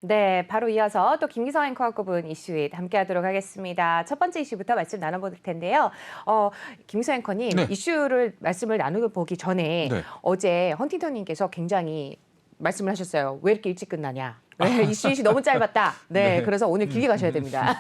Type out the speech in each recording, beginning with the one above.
네, 바로 이어서 또 김기성 앵커가 꼽은 이슈에 함께하도록 하겠습니다. 첫 번째 이슈부터 말씀 나눠볼 텐데요. 김기성 앵커님, 네. 이슈를 말씀을 나누보기 전에 네. 어제 헌팅턴님께서 굉장히 말씀을 하셨어요. 왜 이렇게 일찍 끝나냐? 네, 아. 이슈 너무 짧았다. 네, 네. 그래서 오늘 길게 가셔야 됩니다.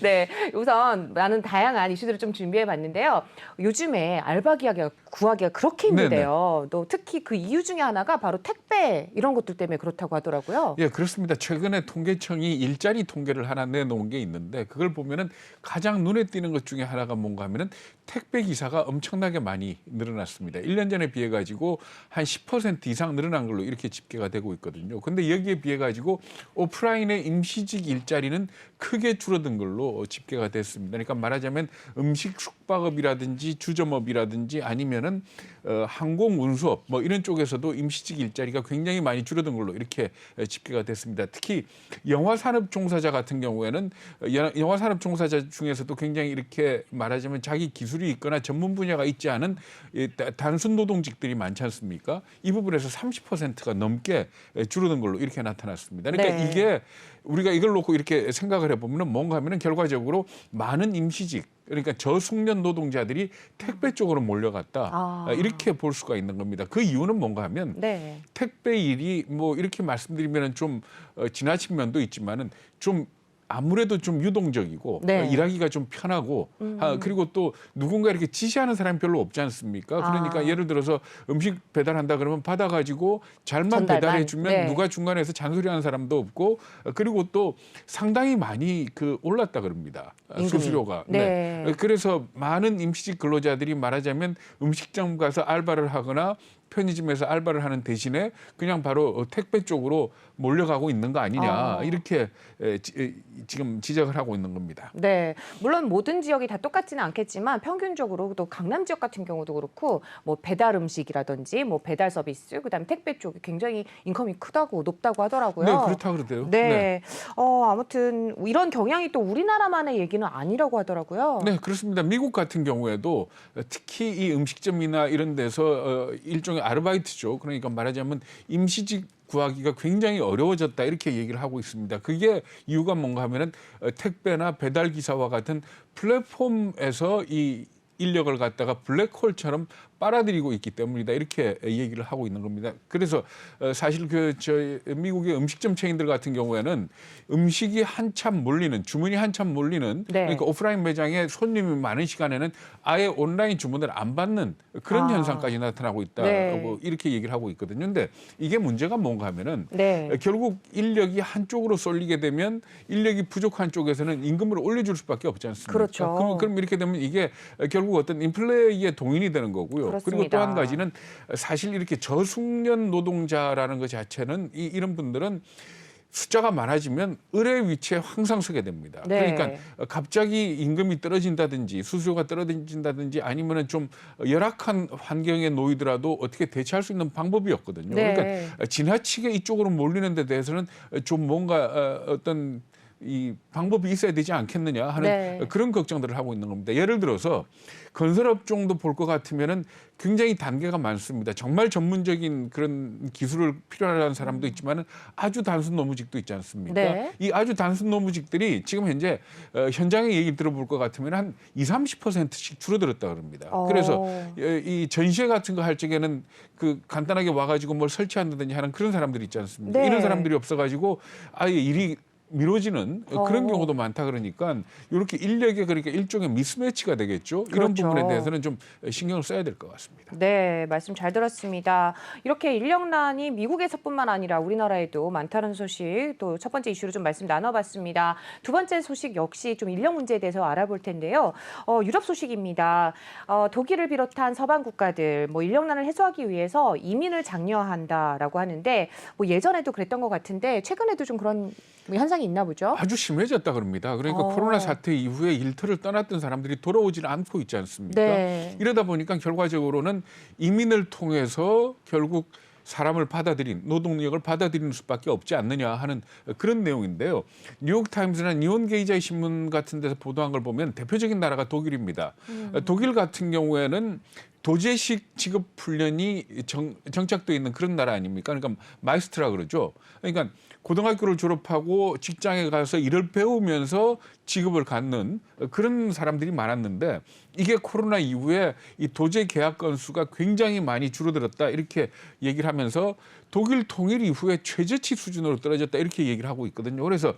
네, 우선 많은 다양한 이슈들을 좀 준비해 봤는데요. 요즘에 알바 구하기가 그렇게 힘들대요. 또 특히 그 이유 중에 하나가 바로 택배 이런 것들 때문에 그렇다고 하더라고요. 예, 그렇습니다. 최근에 통계청이 일자리 통계를 하나 내놓은 게 있는데 그걸 보면은 가장 눈에 띄는 것 중에 하나가 뭔가 하면은 택배 기사가 엄청나게 많이 늘어났습니다. 1년 전에 비해 가지고 한 10% 이상 늘어난 걸로 이렇게 집계가 되고 있거든요. 근데 여기에 비해 가지고 오프라인의 임시직 일자리는 크게 줄어든 걸로 집계가 됐습니다. 그러니까 말하자면 음식 숙박업이라든지 주점업이라든지 아니면은 항공 운수업 뭐 이런 쪽에서도 임시직 일자리가 굉장히 많이 줄어든 걸로 이렇게 집계가 됐습니다. 특히 영화 산업 종사자 같은 경우에는 영화 산업 종사자 중에서도 굉장히 이렇게 말하자면 자기 기술이 있거나 전문 분야가 있지 않은 단순 노동직들이 많지 않습니까? 이 부분에서 30%가 넘게 줄어든 걸로 이렇게 나타났습니다. 그러니까 네. 이게 우리가 이걸 놓고 이렇게 생각을 해보면 뭔가 하면은 결과적으로 많은 임시직 그러니까 저숙련 노동자들이 택배 쪽으로 몰려갔다. 이렇게 볼 수가 있는 겁니다. 그 이유는 뭔가 하면 네. 택배 일이 뭐 이렇게 말씀드리면 좀 지나친 면도 있지만은 좀 아무래도 좀 유동적이고 네. 일하기가 좀 편하고 그리고 또 누군가 이렇게 지시하는 사람이 별로 없지 않습니까? 그러니까 예를 들어서 음식 배달한다 그러면 받아가지고 잘만 전달만. 배달해 주면 네. 누가 중간에서 잔소리하는 사람도 없고 그리고 또 상당히 많이 올랐다 그럽니다. 임금이. 수수료가. 네. 그래서 많은 임시직 근로자들이 말하자면 음식점 가서 알바를 하거나 편의점에서 알바를 하는 대신에 그냥 바로 택배 쪽으로 몰려가고 있는 거 아니냐 이렇게 지금 지적을 하고 있는 겁니다. 네, 물론 모든 지역이 다 똑같지는 않겠지만 평균적으로 또 강남 지역 같은 경우도 그렇고 뭐 배달 음식이라든지 뭐 배달 서비스 그다음에 택배 쪽이 굉장히 인컴이 크다고 높다고 하더라고요. 네, 그렇다 그러대요. 네, 아무튼 이런 경향이 또 우리나라만의 얘기는 아니라고 하더라고요. 네, 그렇습니다. 미국 같은 경우에도 특히 이 음식점이나 이런 데서 일종의 아르바이트죠. 그러니까 말하자면 임시직 구하기가 굉장히 어려워졌다 이렇게 얘기를 하고 있습니다. 그게 이유가 뭔가 하면은 택배나 배달 기사와 같은 플랫폼에서 이 인력을 갖다가 블랙홀처럼 빨아들이고 있기 때문이다 이렇게 얘기를 하고 있는 겁니다. 그래서 사실 미국의 음식점 체인들 같은 경우에는 음식이 한참 몰리는 주문이 한참 몰리는 네. 그러니까 오프라인 매장에 손님이 많은 시간에는 아예 온라인 주문을 안 받는 그런 현상까지 나타나고 있다 네. 이렇게 얘기를 하고 있거든요. 근데 이게 문제가 뭔가 하면은 네. 결국 인력이 한쪽으로 쏠리게 되면 인력이 부족한 쪽에서는 임금을 올려줄 수밖에 없지 않습니까? 그렇죠. 그럼 이렇게 되면 이게 결국 어떤 인플레이의 동인이 되는 거고요. 그리고 또 그렇습니다. 한 가지는 사실 이렇게 저숙련 노동자라는 것 자체는 이런 분들은 숫자가 많아지면 을의 위치에 항상 서게 됩니다. 네. 그러니까 갑자기 임금이 떨어진다든지 수수료가 떨어진다든지 아니면은 좀 열악한 환경에 놓이더라도 어떻게 대처할 수 있는 방법이 없거든요. 네. 그러니까 지나치게 이쪽으로 몰리는 데 대해서는 좀 뭔가 어떤 이 방법이 있어야 되지 않겠느냐 하는 네. 그런 걱정들을 하고 있는 겁니다. 예를 들어서 건설업종도 볼 것 같으면은 굉장히 단계가 많습니다. 정말 전문적인 그런 기술을 필요로 하는 사람도 있지만은 아주 단순 노무직도 있지 않습니까? 네. 이 아주 단순 노무직들이 지금 현재 현장의 얘기 들어볼 것 같으면 한 20~30%씩 줄어들었다 그럽니다. 그래서 이 전시회 같은 거 할 적에는 그 간단하게 와가지고 뭘 설치한다든지 하는 그런 사람들이 있지 않습니까? 네. 이런 사람들이 없어가지고 아예 일이 미뤄지는 그런 경우도 많다 그러니까 이렇게 인력의 그러니까 일종의 미스매치가 되겠죠. 이런 그렇죠. 부분에 대해서는 좀 신경을 써야 될 것 같습니다. 네, 말씀 잘 들었습니다. 이렇게 인력난이 미국에서뿐만 아니라 우리나라에도 많다는 소식 또 첫 번째 이슈로 좀 말씀 나눠봤습니다. 두 번째 소식 역시 좀 인력 문제에 대해서 알아볼 텐데요. 유럽 소식입니다. 독일을 비롯한 서방 국가들 뭐 인력난을 해소하기 위해서 이민을 장려한다라고 하는데 뭐 예전에도 그랬던 것 같은데 최근에도 좀 그런 현상이 있나 보죠? 아주 심해졌다 그럽니다. 그러니까 코로나 사태 이후에 일터를 떠났던 사람들이 돌아오지는 않고 있지 않습니까? 네. 이러다 보니까 결과적으로는 이민을 통해서 결국 사람을 받아들인 노동력을 받아들이는 수밖에 없지 않느냐 하는 그런 내용인데요. 뉴욕타임즈나 니혼게이자의 신문 같은 데서 보도한 걸 보면 대표적인 나라가 독일입니다. 독일 같은 경우에는 도제식 직업 훈련이 정착되어 있는 그런 나라 아닙니까? 그러니까 마이스트라 그러죠. 그러니까 고등학교를 졸업하고 직장에 가서 일을 배우면서 직업을 갖는 그런 사람들이 많았는데 이게 코로나 이후에 이 도제 계약 건수가 굉장히 많이 줄어들었다 이렇게 얘기를 하면서 독일 통일 이후에 최저치 수준으로 떨어졌다 이렇게 얘기를 하고 있거든요. 그래서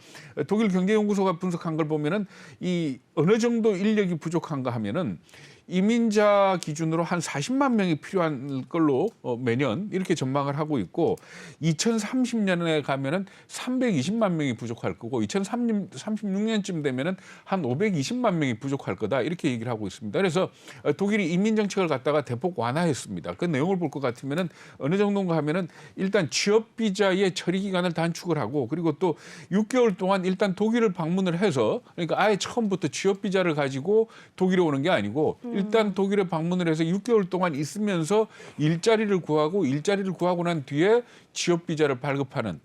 독일 경제연구소가 분석한 걸 보면은 이 어느 정도 인력이 부족한가 하면은 이민자 기준으로 한 40만 명이 필요한 걸로 매년 이렇게 전망을 하고 있고 2030년에 가면은 320만 명이 부족할 거고 2036년쯤 되면은 한 520만 명이 부족할 거다 이렇게 얘기를 하고 있습니다. 그래서 독일이 이민 정책을 갖다가 대폭 완화했습니다. 그 내용을 볼 것 같으면은 어느 정도인가 하면은 일단 취업 비자의 처리 기간을 단축을 하고 그리고 또 6개월 동안 일단 독일을 방문을 해서 그러니까 아예 처음부터 취업 비자를 가지고 독일에 오는 게 아니고 일단 독일에 방문을 해서 6개월 동안 있으면서 일자리를 구하고 난 뒤에 취업 비자를 발급하는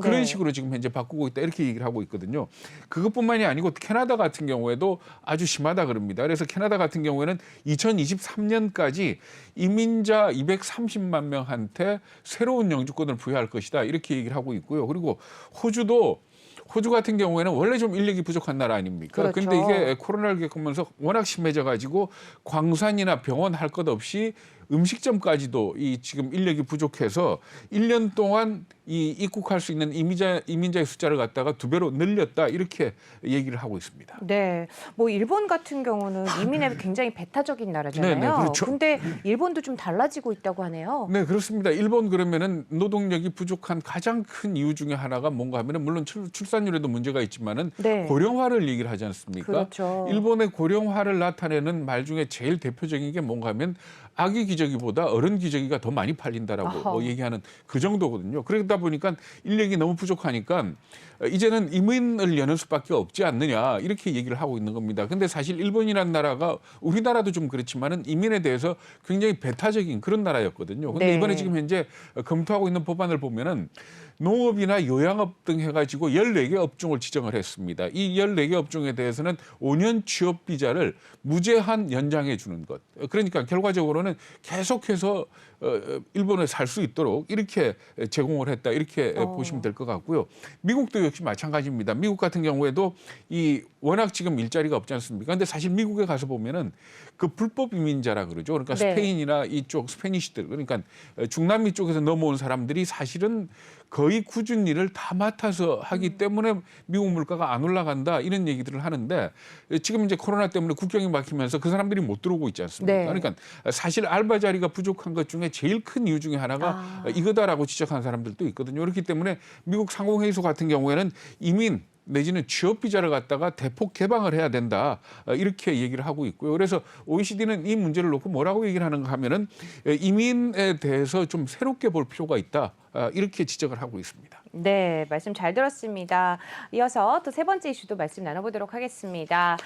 그런 네. 식으로 지금 현재 바꾸고 있다 이렇게 얘기를 하고 있거든요. 그것뿐만이 아니고 캐나다 같은 경우에도 아주 심하다 그럽니다. 그래서 캐나다 같은 경우에는 2023년까지 이민자 230만 명한테 새로운 영주권을 부여할 것이다 이렇게 얘기를 하고 있고요. 그리고 호주 같은 경우에는 원래 좀 인력이 부족한 나라 아닙니까? 그렇죠. 그런데 이게 코로나를 겪으면서 워낙 심해져 가지고 광산이나 병원 할 것 없이 음식점까지도 이 지금 인력이 부족해서 1년 동안 이 입국할 수 있는 이민자의 숫자를 갖다가 2배로 늘렸다 이렇게 얘기를 하고 있습니다. 네, 뭐 일본 같은 경우는 이민에 굉장히 배타적인 나라잖아요. 네, 네, 그렇죠. 근데 일본도 좀 달라지고 있다고 하네요. 네, 그렇습니다. 일본 그러면은 노동력이 부족한 가장 큰 이유 중에 하나가 뭔가 하면은 물론 출산율에도 문제가 있지만은 네. 고령화를 얘기를 하지 않습니까? 그렇죠. 일본의 고령화를 나타내는 말 중에 제일 대표적인 게 뭔가 하면 아기 기저귀보다 어른 기저귀가 더 많이 팔린다라고 아하. 얘기하는 그 정도거든요. 그러다 보니까 인력이 너무 부족하니까 이제는 이민을 여는 수밖에 없지 않느냐 이렇게 얘기를 하고 있는 겁니다. 근데 사실 일본이라는 나라가 우리나라도 좀 그렇지만은 이민에 대해서 굉장히 배타적인 그런 나라였거든요. 근데 네. 이번에 지금 현재 검토하고 있는 법안을 보면은 농업이나 요양업 등 해가지고 14개 업종을 지정을 했습니다. 이 14개 업종에 대해서는 5년 취업 비자를 무제한 연장해 주는 것. 그러니까 결과적으로는 계속해서 일본에 살 수 있도록 이렇게 제공을 했다. 이렇게 보시면 될 것 같고요. 미국도 역시 마찬가지입니다. 미국 같은 경우에도 이 워낙 지금 일자리가 없지 않습니까? 근데 사실 미국에 가서 보면은 그 불법 이민자라 그러죠. 그러니까 네. 스페인이나 이쪽 스페니시들 그러니까 중남미 쪽에서 넘어온 사람들이 사실은 거의 굳은 일을 다 맡아서 하기 때문에 미국 물가가 안 올라간다 이런 얘기들을 하는데 지금 이제 코로나 때문에 국경이 막히면서 그 사람들이 못 들어오고 있지 않습니까? 네. 그러니까 사실 알바 자리가 부족한 것 중에 제일 큰 이유 중에 하나가 이거다라고 지적하는 사람들도 있거든요. 그렇기 때문에 미국 상공회의소 같은 경우에는 이민 내지는 취업 비자를 갖다가 대폭 개방을 해야 된다 이렇게 얘기를 하고 있고요. 그래서 OECD는 이 문제를 놓고 뭐라고 얘기를 하는가 하면은 이민에 대해서 좀 새롭게 볼 필요가 있다 이렇게 지적을 하고 있습니다. 네, 말씀 잘 들었습니다. 이어서 또 세 번째 이슈도 말씀 나눠보도록 하겠습니다.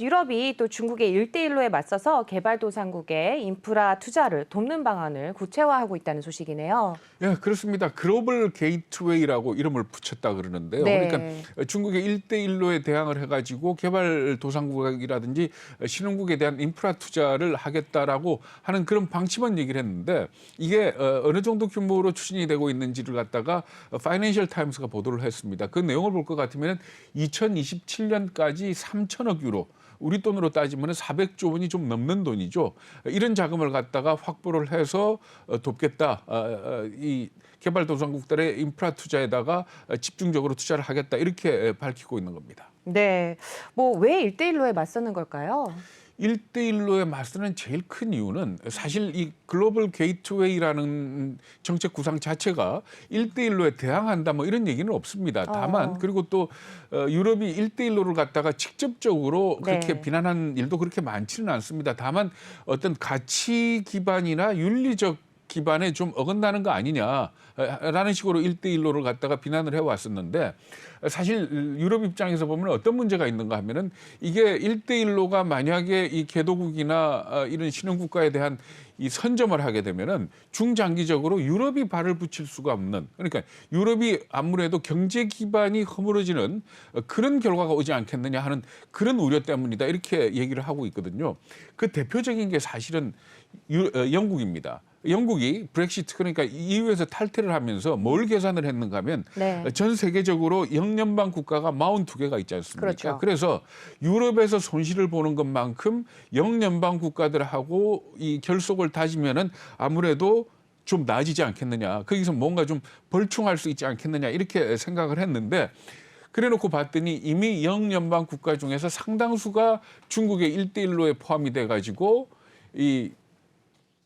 유럽이 또 중국의 1대1로에 맞서서 개발도상국의 인프라 투자를 돕는 방안을 구체화하고 있다는 소식이네요. 예, 그렇습니다. 글로벌 게이트웨이라고 이름을 붙였다 그러는데요. 네. 그러니까 중국의 1대1로에 대항을 해가지고 개발도상국이라든지 신흥국에 대한 인프라 투자를 하겠다라고 하는 그런 방침은 얘기를 했는데 이게 어느 정도 규모로 추진이 되고 있는지를 갖다가 파이낸셜 타임스가 보도를 했습니다. 그 내용을 볼 것 같으면 2027년까지 3천억 유로 우리 돈으로 따지면 400조 원이 좀 넘는 돈이죠. 이런 자금을 갖다가 확보를 해서 돕겠다. 이 개발도상국들의 인프라 투자에다가 집중적으로 투자를 하겠다. 이렇게 밝히고 있는 겁니다. 네, 뭐 왜 1대1로에 맞서는 걸까요? 1대1로에 맞서는 제일 큰 이유는 사실 이 글로벌 게이트웨이라는 정책 구상 자체가 1대1로에 대항한다 뭐 이런 얘기는 없습니다. 다만 그리고 또 유럽이 1대1로를 갖다가 직접적으로 그렇게 네. 비난한 일도 그렇게 많지는 않습니다. 다만 어떤 가치 기반이나 윤리적 기반에 좀 어긋나는 거 아니냐라는 식으로 1대1로를 갖다가 비난을 해왔었는데 사실 유럽 입장에서 보면 어떤 문제가 있는가 하면은 이게 1대1로가 만약에 이 개도국이나 이런 신흥국가에 대한 이 선점을 하게 되면은 중장기적으로 유럽이 발을 붙일 수가 없는, 그러니까 유럽이 아무래도 경제 기반이 허물어지는 그런 결과가 오지 않겠느냐 하는 그런 우려 때문이다, 이렇게 얘기를 하고 있거든요. 그 대표적인 게 사실은 영국입니다. 영국이 브렉시트, 그러니까 EU에서 탈퇴를 하면서 뭘 계산을 했는가 하면 네. 전 세계적으로 영연방 국가가 42개가 있지 않습니까? 그렇죠. 그래서 유럽에서 손실을 보는 것만큼 영연방 국가들하고 이 결속을 다지면은 아무래도 좀 나아지지 않겠느냐, 거기서 뭔가 좀 벌충할 수 있지 않겠느냐, 이렇게 생각을 했는데, 그래놓고 봤더니 이미 영연방 국가 중에서 상당수가 중국의 1대1로에 포함이 돼가지고 이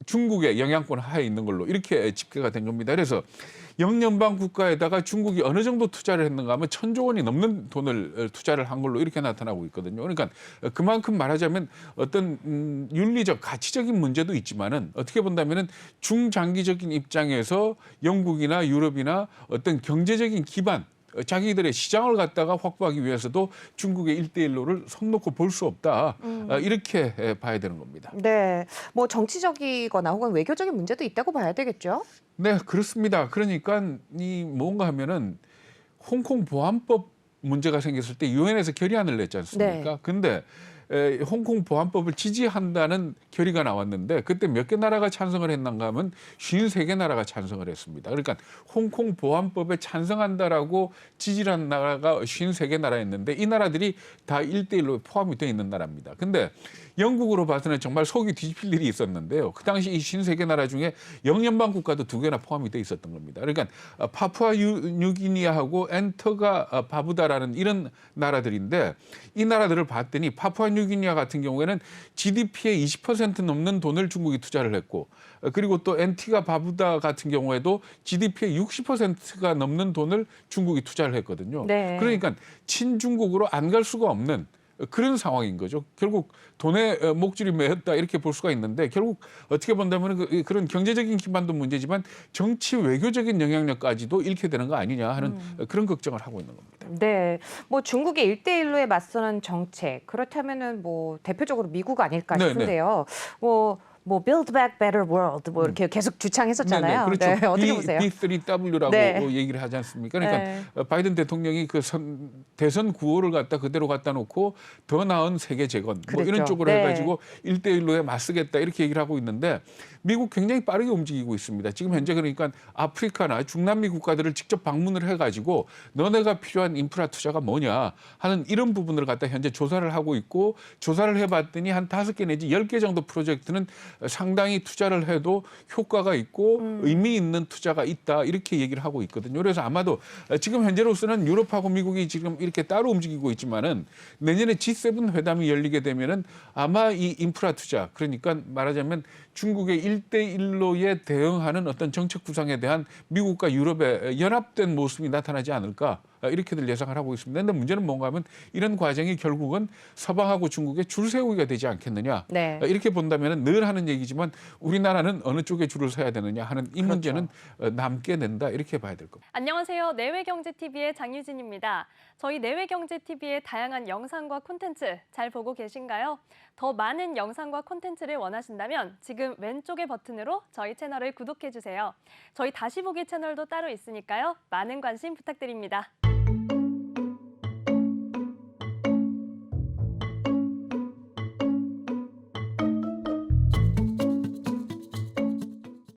중국의 영향권 하에 있는 걸로 이렇게 집계가 된 겁니다. 그래서 영연방 국가에다가 중국이 어느 정도 투자를 했는가 하면 1,000조 원이 넘는 돈을 투자를 한 걸로 이렇게 나타나고 있거든요. 그러니까 그만큼 말하자면 어떤 윤리적, 가치적인 문제도 있지만은 어떻게 본다면은 중장기적인 입장에서 영국이나 유럽이나 어떤 경제적인 기반, 자기들의 시장을 갖다가 확보하기 위해서도 중국의 1대1로를 손 놓고 볼 수 없다. 이렇게 봐야 되는 겁니다. 네. 뭐 정치적이거나 혹은 외교적인 문제도 있다고 봐야 되겠죠? 네, 그렇습니다. 그러니까 이 뭔가 하면은 홍콩 보안법 문제가 생겼을 때 유엔에서 결의안을 냈지 않습니까? 네. 근데 홍콩 보안법을 지지한다는 결의가 나왔는데 그때 몇 개 나라가 찬성을 했는가 하면 53개 나라가 찬성을 했습니다. 그러니까 홍콩 보안법에 찬성한다라고 지지한 나라가 53개 나라였는데 이 나라들이 다 1대1로 포함이 되어 있는 나라입니다. 근데 영국으로 봐서는 정말 속이 뒤집힐 일이 있었는데요. 그 당시 이 53개 나라 중에 영연방 국가도 2개나 포함이 되어 있었던 겁니다. 그러니까 파푸아 뉴기니아하고 엔터가 바부다라는 이런 나라들인데 이 나라들을 봤더니 파푸아 뉴기니아 같은 경우에는 GDP의 20% 넘는 돈을 중국이 투자를 했고, 그리고 또 엔티가 바부다 같은 경우에도 GDP의 60%가 넘는 돈을 중국이 투자를 했거든요. 네. 그러니까 친중국으로 안 갈 수가 없는 그런 상황인 거죠. 결국 돈에 목줄이 매였다, 이렇게 볼 수가 있는데 결국 어떻게 본다면 그런 경제적인 기반도 문제지만 정치 외교적인 영향력까지도 잃게 되는 거 아니냐 하는 그런 걱정을 하고 있는 겁니다. 네. 뭐 중국의 1대1로에 맞서는 정책, 그렇다면은 뭐 대표적으로 미국 아닐까 네, 싶은데요. 뭐 Build Back Better World 뭐 이렇게 계속 주창했었잖아요. 그렇죠. 네, 어떻게 보세요? B3W라고 네. 얘기를 하지 않습니까? 그러니까 네. 바이든 대통령이 그 대선 구호를 갖다 그대로 갖다 놓고 더 나은 세계 재건 뭐 그랬죠. 이런 쪽으로 네. 해가지고 1대1로에 맞서겠다, 이렇게 얘기를 하고 있는데 미국 굉장히 빠르게 움직이고 있습니다. 지금 현재 그러니까 아프리카나 중남미 국가들을 직접 방문을 해가지고 너네가 필요한 인프라 투자가 뭐냐 하는 이런 부분을 갖다 현재 조사를 하고 있고, 조사를 해봤더니 한 5개 내지 10개 정도 프로젝트는 상당히 투자를 해도 효과가 있고 의미 있는 투자가 있다, 이렇게 얘기를 하고 있거든요. 그래서 아마도 지금 현재로서는 유럽하고 미국이 지금 이렇게 따로 움직이고 있지만은 내년에 G7 회담이 열리게 되면은 아마 이 인프라 투자, 그러니까 말하자면 중국의 1대1로에 대응하는 어떤 정책 구상에 대한 미국과 유럽의 연합된 모습이 나타나지 않을까, 이렇게들 예상을 하고 있습니다. 그런데 문제는 뭔가 하면 이런 과정이 결국은 서방하고 중국의 줄 세우기가 되지 않겠느냐. 네. 이렇게 본다면 늘 하는 얘기지만 우리나라는 어느 쪽에 줄을 서야 되느냐 하는 이 그렇죠. 문제는 남게 된다, 이렇게 봐야 될 겁니다. 안녕하세요. 내외경제TV의 장유진입니다. 저희 내외경제TV의 다양한 영상과 콘텐츠 잘 보고 계신가요? 더 많은 영상과 콘텐츠를 원하신다면 지금 왼쪽의 버튼으로 저희 채널을 구독해주세요. 저희 다시 보기 채널도 따로 있으니까요. 많은 관심 부탁드립니다.